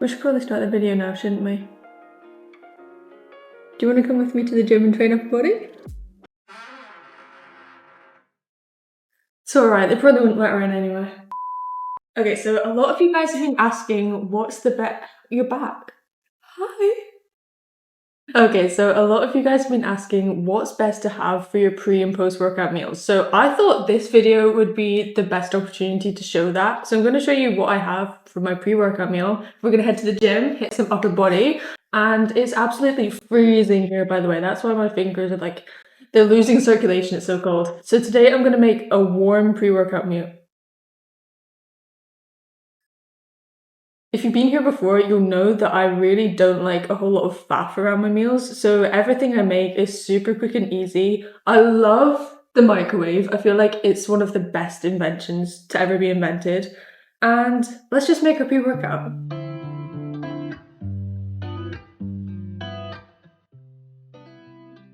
We should probably start the video now, shouldn't we? Do you want to come with me to the gym and train up a body? It's alright, they probably wouldn't let her in anyway. Okay, so a lot of you guys have been asking what's the best. You're back. Hi. Okay, so a lot of you guys have been asking what's best to have for your pre and post workout meals. So I thought this video would be the best opportunity to show that. So I'm going to show you what I have for my pre-workout meal. We're going to head to the gym, hit some upper body, and it's absolutely freezing here, by the way. That's why my fingers are like, they're losing circulation, it's so cold. So today I'm going to make a warm pre-workout meal. If you've been here before, you'll know that I really don't like a whole lot of faff around my meals, so everything I make is super quick and easy. I love the microwave. I feel like it's one of the best inventions to ever be invented. And let's just make a pre-workout.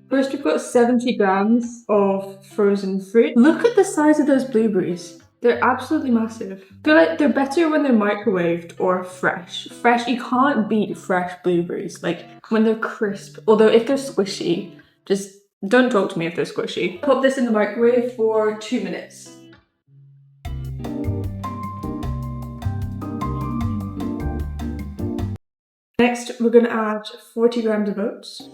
First, we've got 70 grams of frozen fruit. Look at the size of those blueberries. They're absolutely massive. I feel like they're better when they're microwaved or fresh. Fresh, you can't beat fresh blueberries, like when they're crisp. Although if they're squishy, just don't talk to me if they're squishy. Pop this in the microwave for 2 minutes. Next, we're gonna add 40 grams of oats.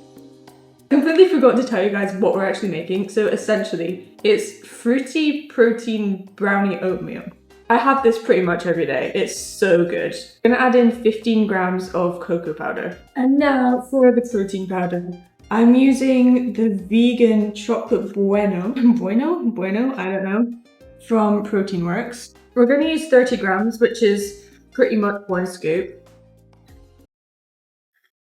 I completely forgot to tell you guys what we're actually making. So essentially, it's fruity protein brownie oatmeal. I have this pretty much every day. It's so good. I'm gonna add in 15 grams of cocoa powder. And now for the protein powder. I'm using the vegan chocolate bueno, I don't know, from Protein Works. We're gonna use 30 grams, which is pretty much 1 scoop.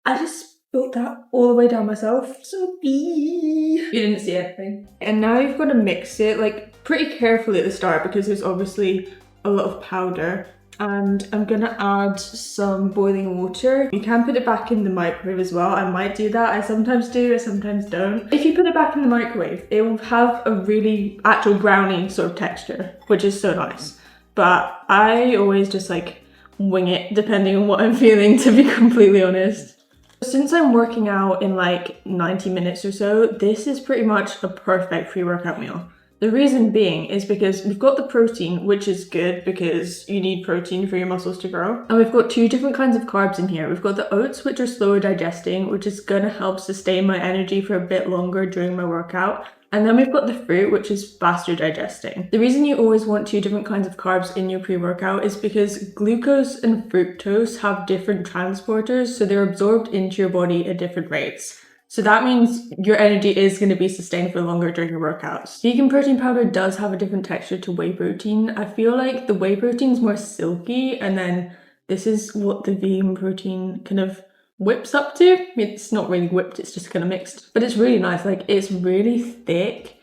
I just spilled that all the way down myself. So you didn't see anything. And now you've got to mix it like pretty carefully at the start because there's obviously a lot of powder. And I'm gonna add some boiling water. You can put it back in the microwave as well. I might do that. I sometimes do, I sometimes don't. If you put it back in the microwave, it will have a really actual brownie sort of texture, which is so nice. But I always just like wing it depending on what I'm feeling, to be completely honest. Since I'm working out in like 90 minutes or so, this is pretty much a perfect pre-workout meal. The reason being is because we've got the protein, which is good because you need protein for your muscles to grow. And we've got 2 different kinds of carbs in here. We've got the oats, which are slower digesting, which is gonna help sustain my energy for a bit longer during my workout. And then we've got the fruit, which is faster digesting. The reason you always want 2 different kinds of carbs in your pre-workout is because glucose and fructose have different transporters, so they're absorbed into your body at different rates. So that means your energy is going to be sustained for longer during your workouts. Vegan protein powder does have a different texture to whey protein. I feel like the whey protein is more silky, and then this is what the vegan protein kind of whips up to. It's not really whipped, it's just kind of mixed. But it's really nice, like it's really thick.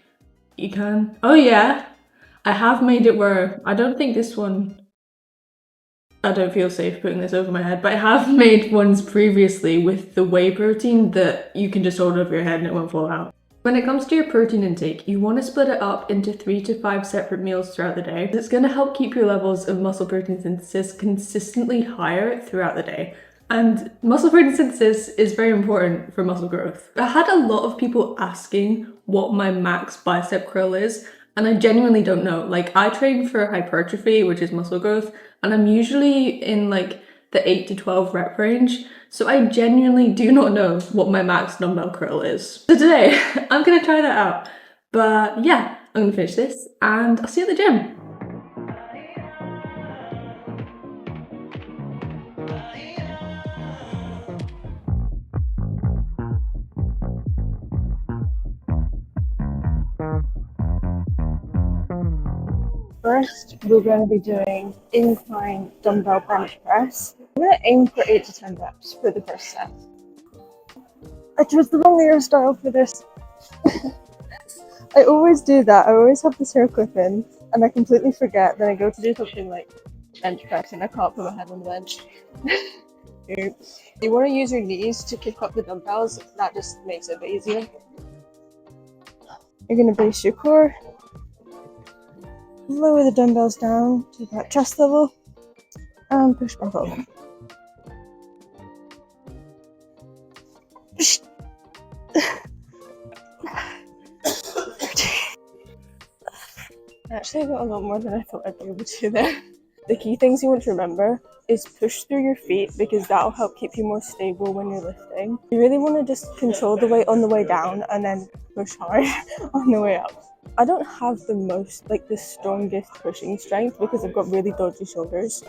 You can... Oh yeah, I have made it where I don't think this one... I don't feel safe putting this over my head, but I have made ones previously with the whey protein that you can just hold over your head and it won't fall out. When it comes to your protein intake, you want to split it up into 3 to 5 separate meals throughout the day. It's going to help keep your levels of muscle protein synthesis consistently higher throughout the day. And muscle protein synthesis is very important for muscle growth. I had a lot of people asking what my max bicep curl is, and I genuinely don't know. Like, I train for hypertrophy, which is muscle growth, and I'm usually in like the 8 to 12 rep range. So I genuinely do not know what my max dumbbell curl is. So today, I'm gonna try that out. But yeah, I'm gonna finish this and I'll see you at the gym. First, we're going to be doing incline dumbbell bench press. I'm going to aim for 8 to 10 reps for the first set. I chose the wrong hairstyle for this. I always do that. I always have this hair clip in and I completely forget. Then I go to do something like bench press and I can't put my head on the bench. You want to use your knees to kick up the dumbbells. That just makes it a bit easier. You're going to base your core. Lower the dumbbells down to about chest level and push back up. I actually got a lot more than I thought I'd be able to there. The key things you want to remember is push through your feet because that'll help keep you more stable when you're lifting. You really want to just control the weight on the way down and then push hard on the way up. I don't have the strongest pushing strength because I've got really dodgy shoulders.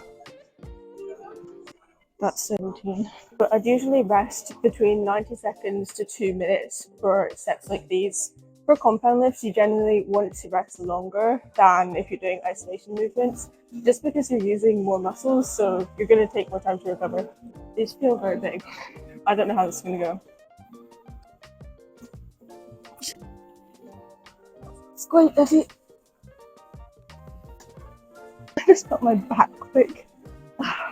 That's 17. But I'd usually rest between 90 seconds to 2 minutes for sets like these. For compound lifts, you generally want to rest longer than if you're doing isolation movements, just because you're using more muscles, so you're going to take more time to recover. These feel very big. I don't know how this is going to go. It's quite heavy. I just got my back quick.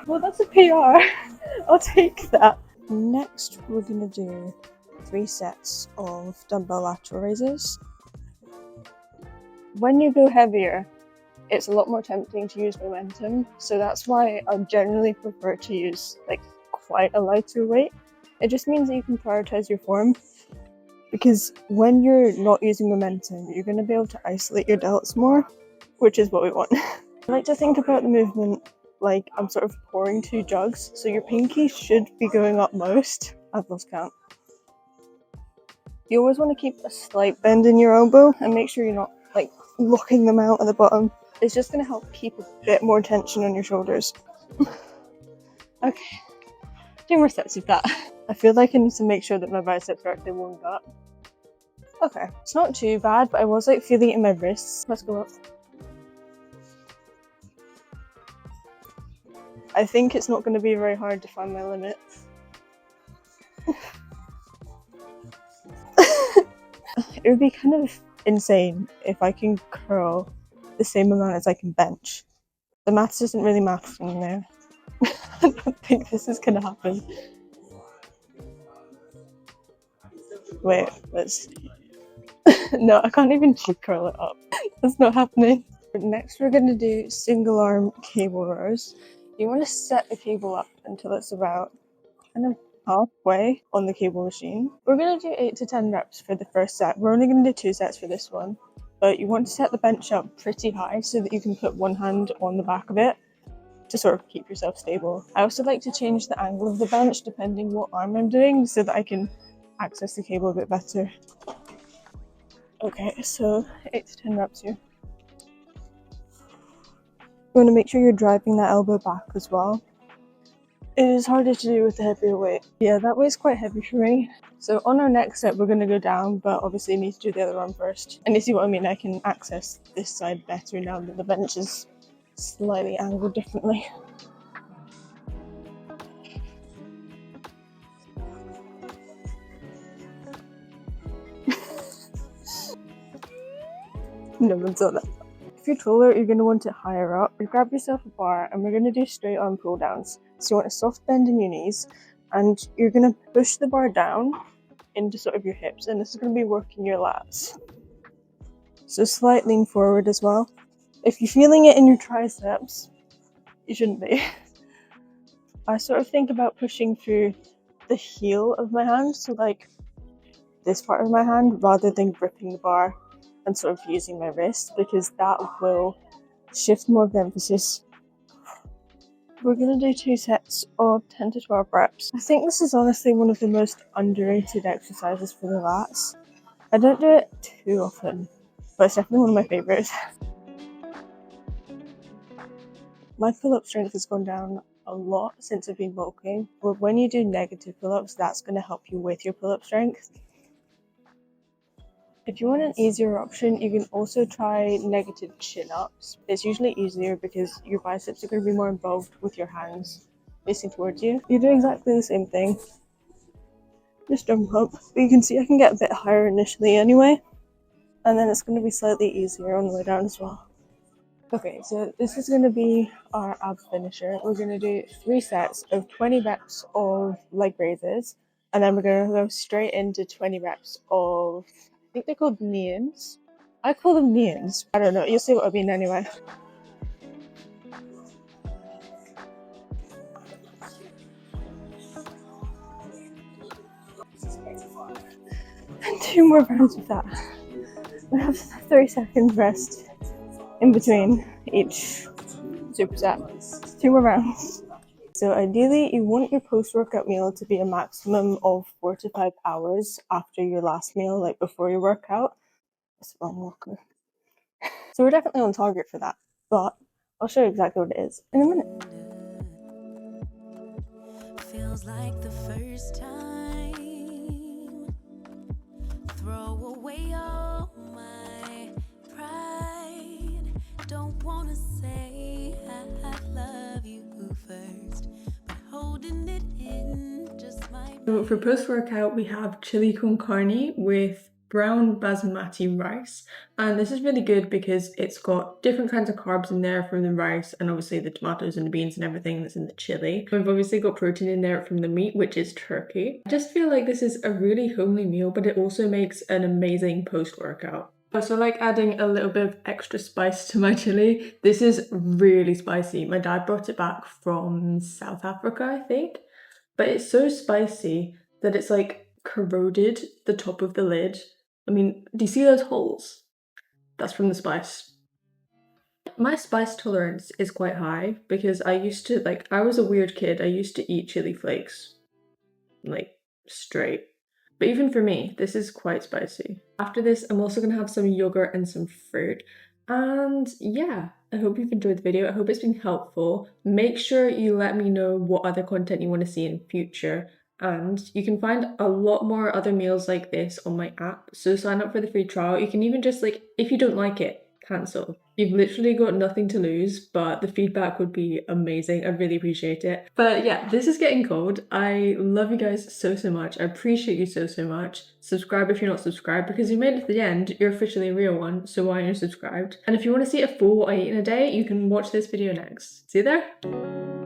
Well, that's a PR. I'll take that. Next, we're going to do 3 sets of dumbbell lateral raises. When you go heavier, it's a lot more tempting to use momentum, so that's why I generally prefer to use quite a lighter weight. It just means that you can prioritize your form, because when you're not using momentum, you're going to be able to isolate your delts more, which is what we want. I like to think about the movement like I'm sort of pouring 2 jugs, so your pinky should be going up most. I've lost count. You always want to keep a slight bend in your elbow and make sure you're not locking them out at the bottom. It's just going to help keep a bit more tension on your shoulders. Okay, 2 more sets of that. I feel like I need to make sure that my biceps are actually warmed up. Okay, it's not too bad, but I was feeling it in my wrists. Let's go up. I think it's not going to be very hard to find my limit. It would be kind of insane if I can curl the same amount as I can bench. The maths isn't really mathsing there. I don't think this is gonna happen. Wait, let's... No, I can't even curl it up. That's not happening. Next, we're gonna do single arm cable rows. You want to set the cable up until it's about kind of halfway on the cable machine. We're going to do 8 to 10 reps for the first set. We're only going to do 2 sets for this one, but you want to set the bench up pretty high so that you can put one hand on the back of it to sort of keep yourself stable. I also like to change the angle of the bench depending what arm I'm doing so that I can access the cable a bit better. Okay, so 8 to 10 reps here. You want to make sure you're driving that elbow back as well. It is harder to do with the heavier weight. Yeah, that weight's quite heavy for me. So on our next set, we're going to go down, but obviously need to do the other arm first. And you see what I mean? I can access this side better now that the bench is slightly angled differently. No one's on that. If you're taller, you're going to want it higher up. You grab yourself a bar and we're going to do straight arm pull downs. So you want a soft bend in your knees and you're going to push the bar down into sort of your hips, and this is going to be working your lats. So slight lean forward as well. If you're feeling it in your triceps, you shouldn't be. I sort of think about pushing through the heel of my hand, so this part of my hand, rather than gripping the bar and sort of using my wrist, because that will shift more of the emphasis. We're going to do 2 sets of 10 to 12 reps. I think this is honestly one of the most underrated exercises for the lats. I don't do it too often, but it's definitely one of my favourites. My pull-up strength has gone down a lot since I've been bulking, but when you do negative pull-ups, that's going to help you with your pull-up strength. If you want an easier option, you can also try negative chin-ups. It's usually easier because your biceps are going to be more involved with your hands facing towards you. You do exactly the same thing. Just jump up. But you can see I can get a bit higher initially anyway, and then it's going to be slightly easier on the way down as well. Okay, so this is going to be our ab finisher. We're going to do 3 sets of 20 reps of leg raises, and then we're going to go straight into 20 reps of, I think they're called knee-ins. I call them knee-ins. I don't know, you'll see what I mean anyway. 2 more rounds of that. We have 30 seconds rest in between each superset. 2 more rounds. So ideally, you want your post-workout meal to be a maximum of 4 to 5 hours after your last meal, like before your workout. That's the wrong walker. So we're definitely on target for that, but I'll show you exactly what it is in a minute. Feels like the first time. Throw away all my pride. Don't wanna say I love you first, but holding it in just might. So for post-workout, we have chili con carne with brown basmati rice, and this is really good because it's got different kinds of carbs in there from the rice and obviously the tomatoes and the beans and everything that's in the chili. We've obviously got protein in there from the meat, which is turkey. I just feel like this is a really homely meal, but it also makes an amazing post-workout. I also like adding a little bit of extra spice to my chili. This is really spicy. My dad brought it back from South Africa, I think, but it's so spicy that it's like corroded the top of the lid. I mean, do you see those holes? That's from the spice. My spice tolerance is quite high because I was a weird kid. I used to eat chili flakes, like, straight. But even for me, this is quite spicy. After this, I'm also gonna have some yogurt and some fruit. And yeah, I hope you've enjoyed the video. I hope it's been helpful. Make sure you let me know what other content you want to see in future. And you can find a lot more other meals like this on my app. So sign up for the free trial. You can even just, like, if you don't like it, cancel. You've literally got nothing to lose, but the feedback would be amazing. I'd really appreciate it. But yeah, this is getting cold. I love you guys so much. I appreciate you so much. Subscribe if you're not subscribed, because you made it to the end. You're officially a real one, so why aren't you subscribed? And if you want to see a full what I eat in a day, you can watch this video next. See you there?